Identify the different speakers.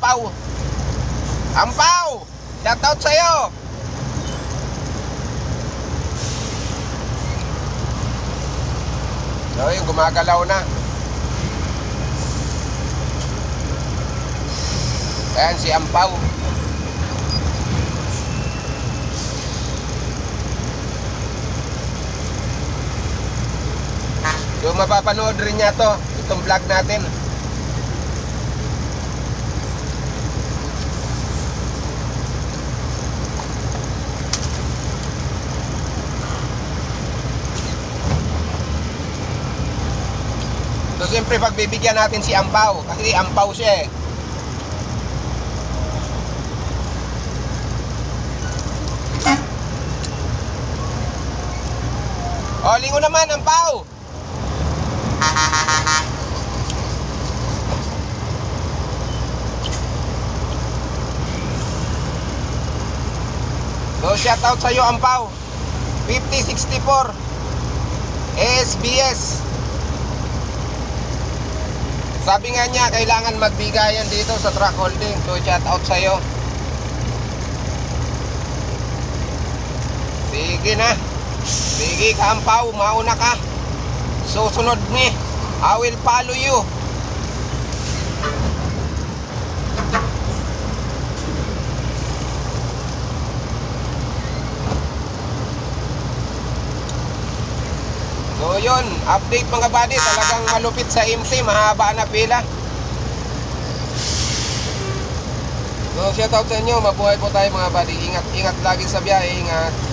Speaker 1: Ampaw. Ampaw! Shoutout sa'yo! So yung gumagalaw na. Ayan si Ampaw. So mapapanood rin niya to, itong vlog natin. So siyempre pagbibigyan natin si Ampaw, kasi Ampaw siya eh. O, lingo naman, Ampaw. So shoutout sa'yo, Ampaw. 5064 SBS. Sabi nga niya, kailangan magbigayan dito sa truck holding. So, shout out sa'yo. Sige na. Sige ka, Ampaw. Mauna ka. Susunod ni. I will follow you. So yun, update mga buddy, talagang malupit sa MC, mahaba na pila. So shoutout sa inyo, mabuhay po tayo mga buddy. Ingat lagi sa biyahe, ingat.